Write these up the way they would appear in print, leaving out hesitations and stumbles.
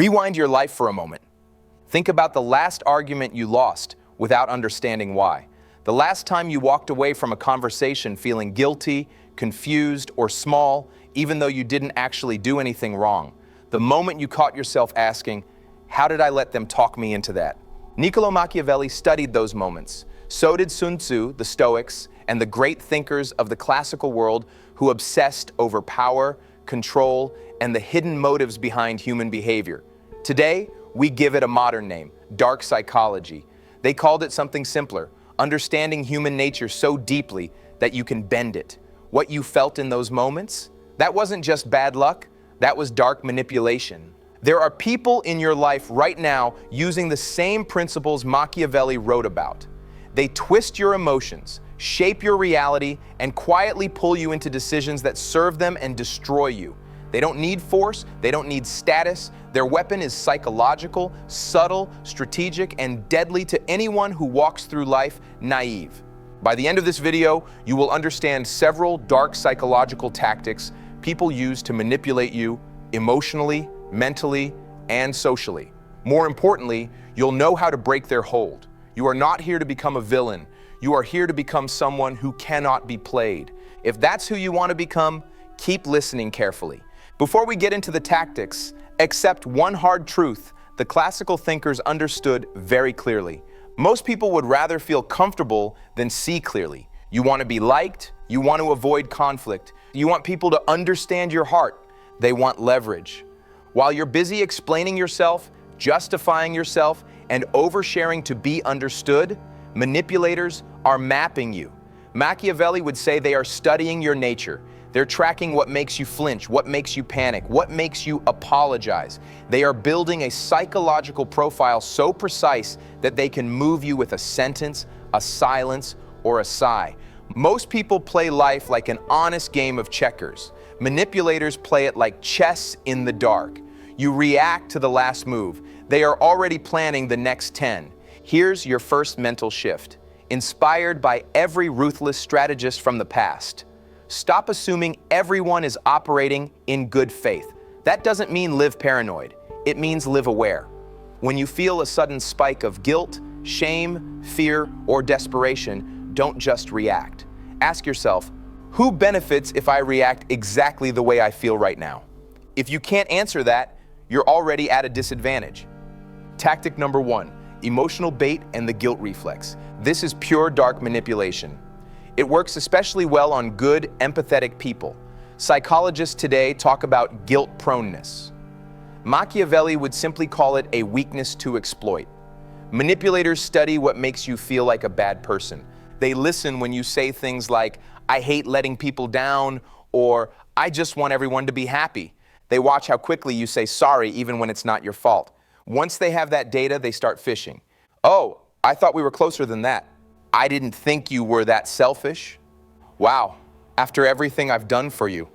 Rewind your life for a moment. Think about the last argument you lost without understanding why. The last time you walked away from a conversation feeling guilty, confused, or small, even though you didn't actually do anything wrong. The moment you caught yourself asking, how did I let them talk me into that? Niccolo Machiavelli studied those moments. So did Sun Tzu, the Stoics, and the great thinkers of the classical world who obsessed over power, control, and the hidden motives behind human behavior. Today, we give it a modern name, dark psychology. They called it something simpler, understanding human nature so deeply that you can bend it. What you felt in those moments, that wasn't just bad luck, that was dark manipulation. There are people in your life right now using the same principles Machiavelli wrote about. They twist your emotions, shape your reality, and quietly pull you into decisions that serve them and destroy you. They don't need force, they don't need status. Their weapon is psychological, subtle, strategic, and deadly to anyone who walks through life naive. By the end of this video, you will understand several dark psychological tactics people use to manipulate you emotionally, mentally, and socially. More importantly, you'll know how to break their hold. You are not here to become a villain. You are here to become someone who cannot be played. If that's who you want to become, keep listening carefully. Before we get into the tactics, accept one hard truth the classical thinkers understood very clearly. Most people would rather feel comfortable than see clearly. You want to be liked, you want to avoid conflict, you want people to understand your heart, they want leverage. While you're busy explaining yourself, justifying yourself, and oversharing to be understood, manipulators are mapping you. Machiavelli would say they are studying your nature. They're tracking what makes you flinch, what makes you panic, what makes you apologize. They are building a psychological profile so precise that they can move you with a sentence, a silence, or a sigh. Most people play life like an honest game of checkers. Manipulators play it like chess in the dark. You react to the last move. They are already planning the next 10. Here's your first mental shift. Inspired by every ruthless strategist from the past. Stop assuming everyone is operating in good faith. That doesn't mean live paranoid. It means live aware. When you feel a sudden spike of guilt, shame, fear, or desperation, don't just react. Ask yourself, who benefits if I react exactly the way I feel right now? If you can't answer that, you're already at a disadvantage. Tactic number 1, emotional bait and the guilt reflex. This is pure dark manipulation. It works especially well on good, empathetic people. Psychologists today talk about guilt proneness. Machiavelli would simply call it a weakness to exploit. Manipulators study what makes you feel like a bad person. They listen when you say things like, I hate letting people down, or I just want everyone to be happy. They watch how quickly you say sorry even when it's not your fault. Once they have that data, they start fishing. Oh, I thought we were closer than that. I didn't think you were that selfish. Wow, after everything I've done for you.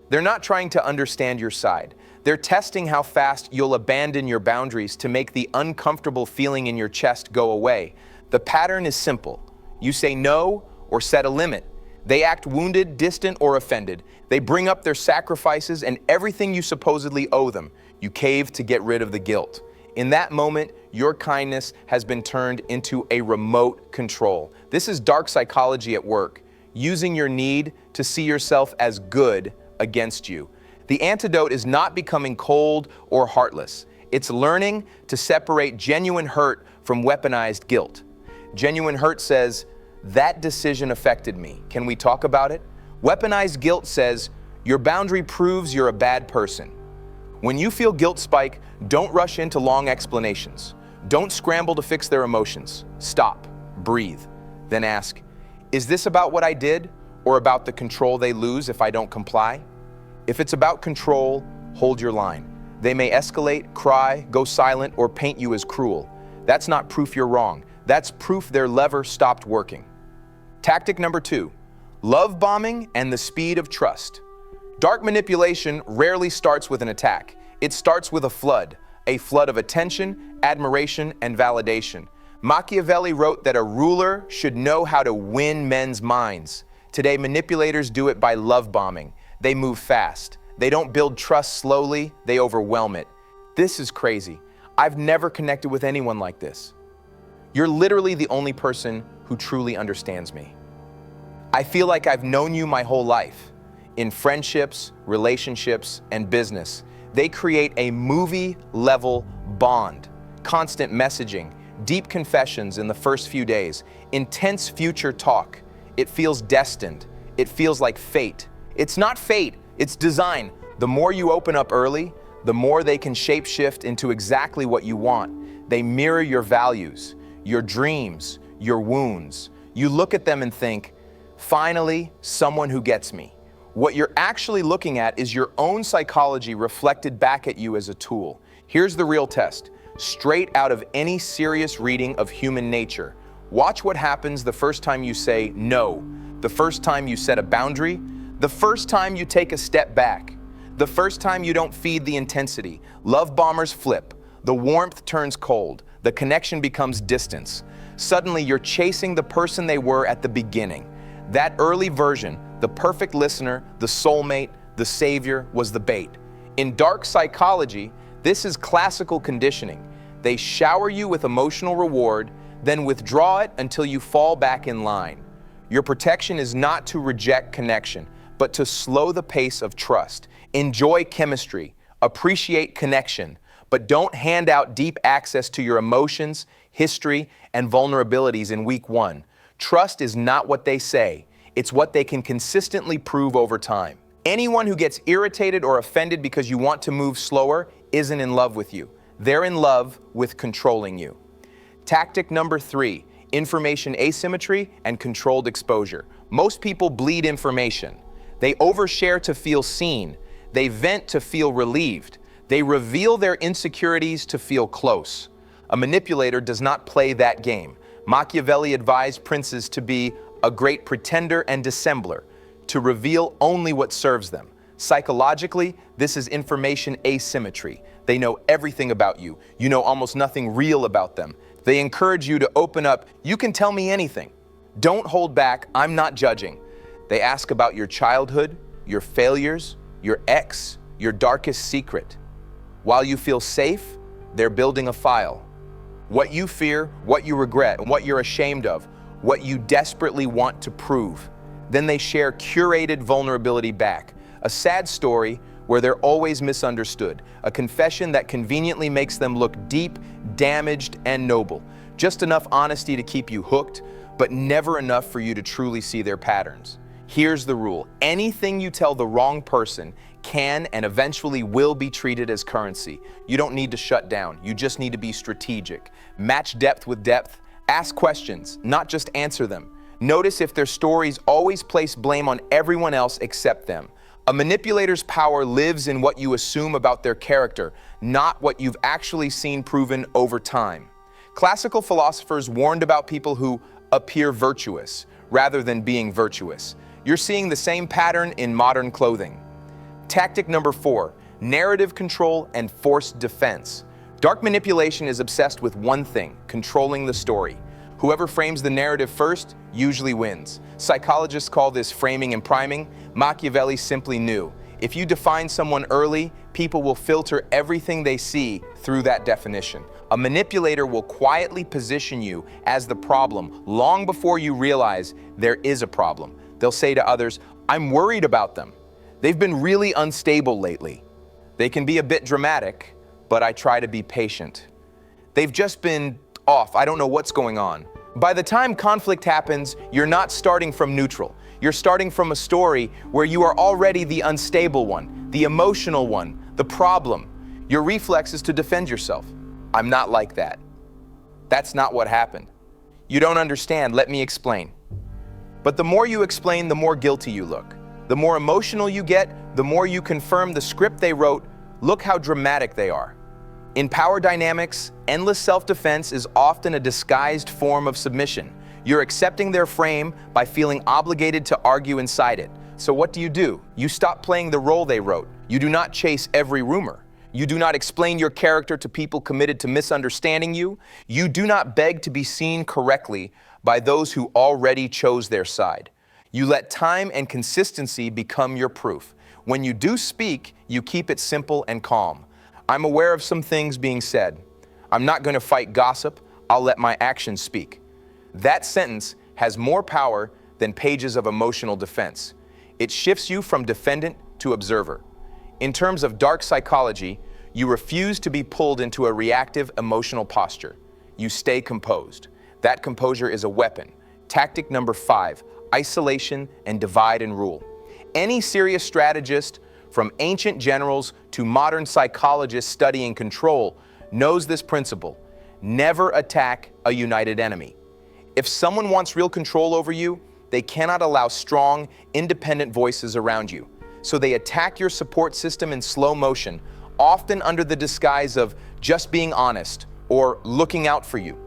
They're not trying to understand your side. They're testing how fast you'll abandon your boundaries to make the uncomfortable feeling in your chest go away. The pattern is simple. You say no or set a limit. They act wounded, distant, or offended. They bring up their sacrifices and everything you supposedly owe them. You cave to get rid of the guilt. In that moment, your kindness has been turned into a remote control. This is dark psychology at work, using your need to see yourself as good against you. The antidote is not becoming cold or heartless. It's learning to separate genuine hurt from weaponized guilt. Genuine hurt says, that decision affected me. Can we talk about it? Weaponized guilt says, your boundary proves you're a bad person. When you feel guilt spike, don't rush into long explanations. Don't scramble to fix their emotions. Stop, breathe, then ask, is this about what I did or about the control they lose if I don't comply? If it's about control, hold your line. They may escalate, cry, go silent, or paint you as cruel. That's not proof you're wrong. That's proof their lever stopped working. Tactic number 2, love bombing and the speed of trust. Dark manipulation rarely starts with an attack. It starts with a flood of attention, admiration, and validation. Machiavelli wrote that a ruler should know how to win men's minds. Today, manipulators do it by love bombing. They move fast. They don't build trust slowly, they overwhelm it. This is crazy. I've never connected with anyone like this. You're literally the only person who truly understands me. I feel like I've known you my whole life. In friendships, relationships, and business, they create a movie-level bond. Constant messaging, deep confessions in the first few days, intense future talk. It feels destined. It feels like fate. It's not fate, it's design. The more you open up early, the more they can shapeshift into exactly what you want. They mirror your values, your dreams, your wounds. You look at them and think, finally, someone who gets me. What you're actually looking at is your own psychology reflected back at you as a tool. Here's the real test, straight out of any serious reading of human nature. Watch what happens the first time you say no, the first time you set a boundary, the first time you take a step back, the first time you don't feed the intensity. Love bombers flip, the warmth turns cold, the connection becomes distance. Suddenly you're chasing the person they were at the beginning. That early version, the perfect listener, the soulmate, the savior, was the bait. In dark psychology, this is classical conditioning. They shower you with emotional reward, then withdraw it until you fall back in line. Your protection is not to reject connection, but to slow the pace of trust. Enjoy chemistry, appreciate connection, but don't hand out deep access to your emotions, history, and vulnerabilities in week one. Trust is not what they say, it's what they can consistently prove over time. Anyone who gets irritated or offended because you want to move slower isn't in love with you. They're in love with controlling you. Tactic number 3, information asymmetry and controlled exposure. Most people bleed information. They overshare to feel seen. They vent to feel relieved. They reveal their insecurities to feel close. A manipulator does not play that game. Machiavelli advised princes to be a great pretender and dissembler, to reveal only what serves them. Psychologically, this is information asymmetry. They know everything about you. You know almost nothing real about them. They encourage you to open up. You can tell me anything. Don't hold back. I'm not judging. They ask about your childhood, your failures, your ex, your darkest secret. While you feel safe, they're building a file. What you fear, what you regret, what you're ashamed of, what you desperately want to prove. Then they share curated vulnerability back. A sad story where they're always misunderstood. A confession that conveniently makes them look deep, damaged, and noble. Just enough honesty to keep you hooked, but never enough for you to truly see their patterns. Here's the rule. Anything you tell the wrong person can and eventually will be treated as currency. You don't need to shut down. You just need to be strategic. Match depth with depth. Ask questions, not just answer them. Notice if their stories always place blame on everyone else except them. A manipulator's power lives in what you assume about their character, not what you've actually seen proven over time. Classical philosophers warned about people who appear virtuous rather than being virtuous. You're seeing the same pattern in modern clothing. Tactic number 4, narrative control and forced defense. Dark manipulation is obsessed with one thing, controlling the story. Whoever frames the narrative first usually wins. Psychologists call this framing and priming. Machiavelli simply knew. If you define someone early, people will filter everything they see through that definition. A manipulator will quietly position you as the problem long before you realize there is a problem. They'll say to others, "I'm worried about them. They've been really unstable lately." They can be a bit dramatic, but I try to be patient. "They've just been off. I don't know what's going on." By the time conflict happens, you're not starting from neutral. You're starting from a story where you are already the unstable one, the emotional one, the problem. Your reflex is to defend yourself. "I'm not like that. That's not what happened." "You don't understand. Let me explain." But the more you explain, the more guilty you look. The more emotional you get, the more you confirm the script they wrote. Look how dramatic they are. In power dynamics, endless self-defense is often a disguised form of submission. You're accepting their frame by feeling obligated to argue inside it. So what do? You stop playing the role they wrote. You do not chase every rumor. You do not explain your character to people committed to misunderstanding you. You do not beg to be seen correctly by those who already chose their side. You let time and consistency become your proof. When you do speak, you keep it simple and calm. I'm aware of some things being said. I'm not going to fight gossip. I'll let my actions speak. That sentence has more power than pages of emotional defense. It shifts you from defendant to observer. In terms of dark psychology, you refuse to be pulled into a reactive emotional posture. You stay composed. That composure is a weapon. Tactic number 5, isolation and divide and rule. Any serious strategist, from ancient generals to modern psychologists studying control, knows this principle. Never attack a united enemy. If someone wants real control over you, they cannot allow strong, independent voices around you. So they attack your support system in slow motion, often under the disguise of just being honest or looking out for you.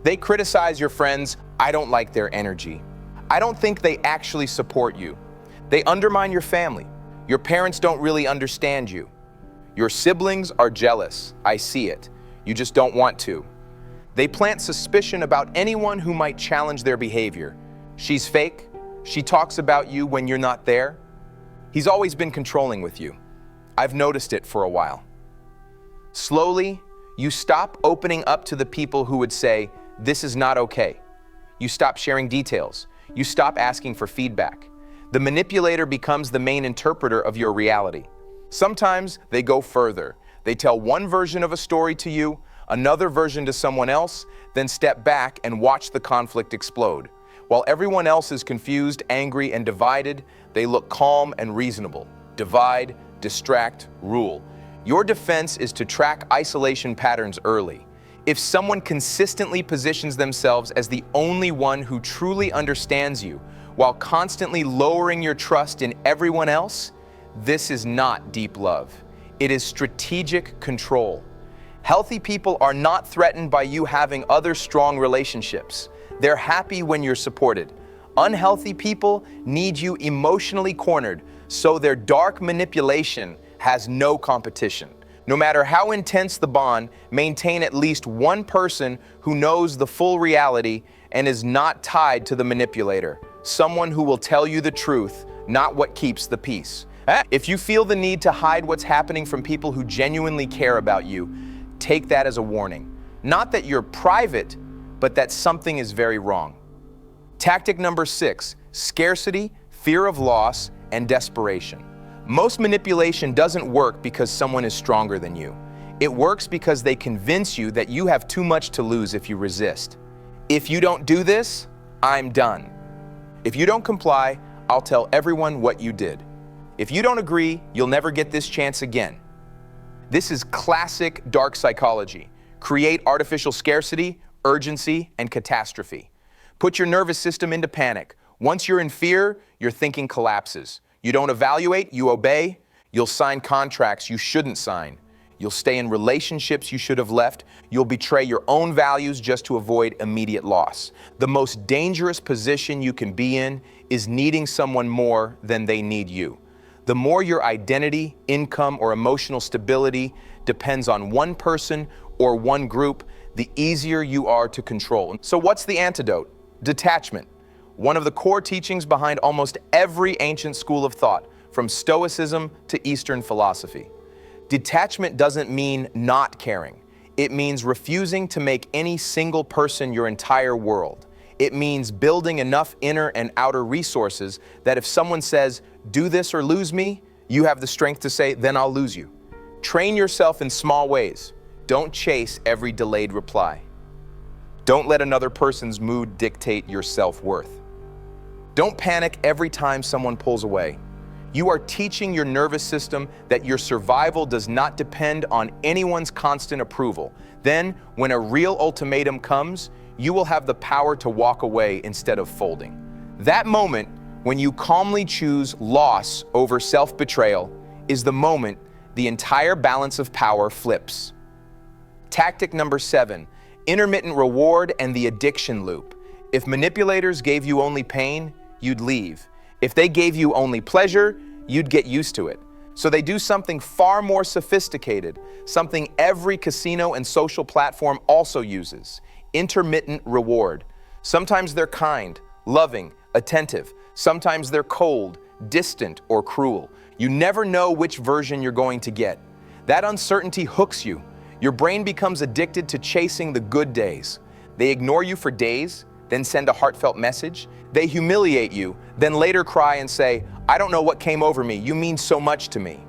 They criticize your friends. I don't like their energy. I don't think they actually support you. They undermine your family. Your parents don't really understand you. Your siblings are jealous. I see it. You just don't want to. They plant suspicion about anyone who might challenge their behavior. She's fake. She talks about you when you're not there. He's always been controlling with you. I've noticed it for a while. Slowly, you stop opening up to the people who would say, this is not okay. You stop sharing details. You stop asking for feedback. The manipulator becomes the main interpreter of your reality. Sometimes they go further. They tell one version of a story to you, another version to someone else, then step back and watch the conflict explode. While everyone else is confused, angry, and divided, they look calm and reasonable. Divide, distract, rule. Your defense is to track isolation patterns early. If someone consistently positions themselves as the only one who truly understands you, while constantly lowering your trust in everyone else, this is not deep love. It is strategic control. Healthy people are not threatened by you having other strong relationships. They're happy when you're supported. Unhealthy people need you emotionally cornered, so their dark manipulation has no competition. No matter how intense the bond, maintain at least one person who knows the full reality and is not tied to the manipulator. Someone who will tell you the truth, not what keeps the peace. If you feel the need to hide what's happening from people who genuinely care about you, take that as a warning. Not that you're private, but that something is very wrong. Tactic number 6, scarcity, fear of loss, and desperation. Most manipulation doesn't work because someone is stronger than you. It works because they convince you that you have too much to lose if you resist. If you don't do this, I'm done. If you don't comply, I'll tell everyone what you did. If you don't agree, you'll never get this chance again. This is classic dark psychology. Create artificial scarcity, urgency, and catastrophe. Put your nervous system into panic. Once you're in fear, your thinking collapses. You don't evaluate, you obey. You'll sign contracts you shouldn't sign. You'll stay in relationships you should have left. You'll betray your own values just to avoid immediate loss. The most dangerous position you can be in is needing someone more than they need you. The more your identity, income, or emotional stability depends on one person or one group, the easier you are to control. So what's the antidote? Detachment. One of the core teachings behind almost every ancient school of thought, from Stoicism to Eastern philosophy. Detachment doesn't mean not caring. It means refusing to make any single person your entire world. It means building enough inner and outer resources that if someone says, do this or lose me, you have the strength to say, then I'll lose you. Train yourself in small ways. Don't chase every delayed reply. Don't let another person's mood dictate your self-worth. Don't panic every time someone pulls away. You are teaching your nervous system that your survival does not depend on anyone's constant approval. Then, when a real ultimatum comes, you will have the power to walk away instead of folding. That moment, when you calmly choose loss over self-betrayal, is the moment the entire balance of power flips. Tactic number 7, intermittent reward and the addiction loop. If manipulators gave you only pain, you'd leave. If they gave you only pleasure, you'd get used to it. So they do something far more sophisticated, something every casino and social platform also uses: intermittent reward. Sometimes they're kind, loving, attentive. Sometimes they're cold, distant, or cruel. You never know which version you're going to get. That uncertainty hooks you. Your brain becomes addicted to chasing the good days. They ignore you for days, then send a heartfelt message. They humiliate you, then later cry and say, "I don't know what came over me, you mean so much to me."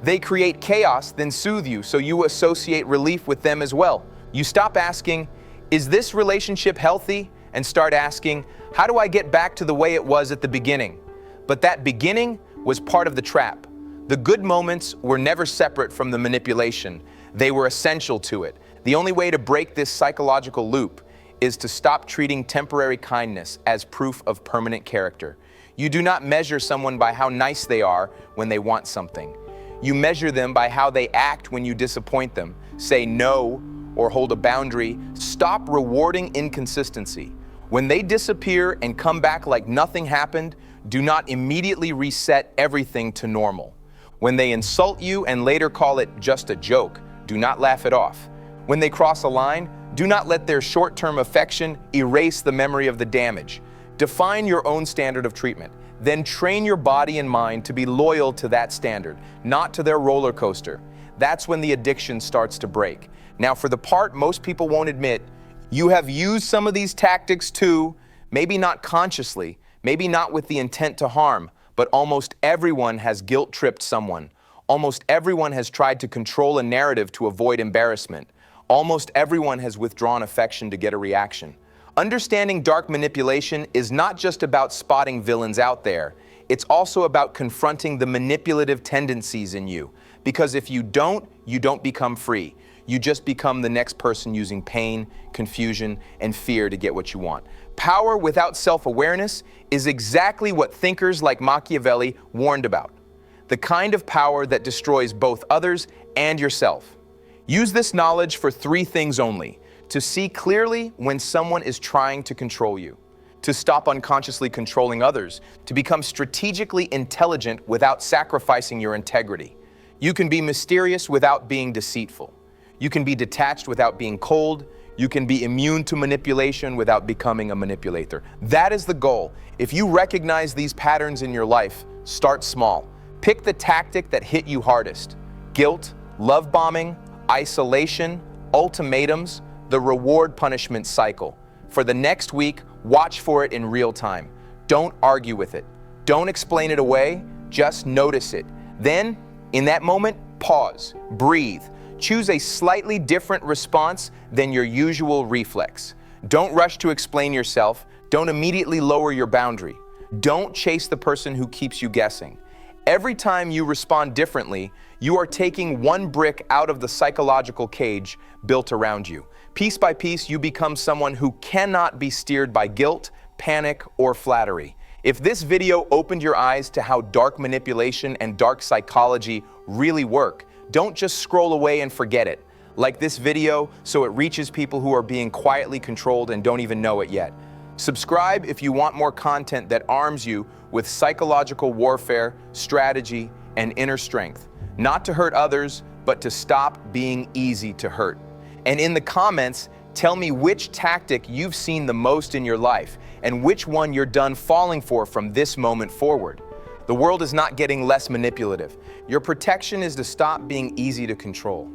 They create chaos, then soothe you, so you associate relief with them as well. You stop asking, "Is this relationship healthy?" and start asking, "How do I get back to the way it was at the beginning?" But that beginning was part of the trap. The good moments were never separate from the manipulation. They were essential to it. The only way to break this psychological loop is to stop treating temporary kindness as proof of permanent character. You do not measure someone by how nice they are when they want something. You measure them by how they act when you disappoint them, say no, or hold a boundary. Stop rewarding inconsistency. When they disappear and come back like nothing happened, do not immediately reset everything to normal. When they insult you and later call it just a joke, do not laugh it off. When they cross a line, do not let their short-term affection erase the memory of the damage. Define your own standard of treatment. Then train your body and mind to be loyal to that standard, not to their roller coaster. That's when the addiction starts to break. Now, for the part most people won't admit, you have used some of these tactics too, maybe not consciously, maybe not with the intent to harm, but almost everyone has guilt-tripped someone. Almost everyone has tried to control a narrative to avoid embarrassment. Almost everyone has withdrawn affection to get a reaction. Understanding dark manipulation is not just about spotting villains out there. It's also about confronting the manipulative tendencies in you. Because if you don't become free. You just become the next person using pain, confusion, and fear to get what you want. Power without self-awareness is exactly what thinkers like Machiavelli warned about. The kind of power that destroys both others and yourself. Use this knowledge for 3 things only: to see clearly when someone is trying to control you, to stop unconsciously controlling others, to become strategically intelligent without sacrificing your integrity. You can be mysterious without being deceitful. You can be detached without being cold. You can be immune to manipulation without becoming a manipulator. That is the goal. If you recognize these patterns in your life, start small. Pick the tactic that hit you hardest. Guilt, love bombing, isolation, ultimatums, the reward-punishment cycle. For the next week, watch for it in real time. Don't argue with it. Don't explain it away, just notice it. Then, in that moment, pause, breathe. Choose a slightly different response than your usual reflex. Don't rush to explain yourself. Don't immediately lower your boundary. Don't chase the person who keeps you guessing. Every time you respond differently, you are taking one brick out of the psychological cage built around you. Piece by piece, you become someone who cannot be steered by guilt, panic, or flattery. If this video opened your eyes to how dark manipulation and dark psychology really work, don't just scroll away and forget it. Like this video so it reaches people who are being quietly controlled and don't even know it yet. Subscribe if you want more content that arms you with psychological warfare, strategy, and inner strength. Not to hurt others, but to stop being easy to hurt. And in the comments, tell me which tactic you've seen the most in your life and which one you're done falling for from this moment forward. The world is not getting less manipulative. Your protection is to stop being easy to control.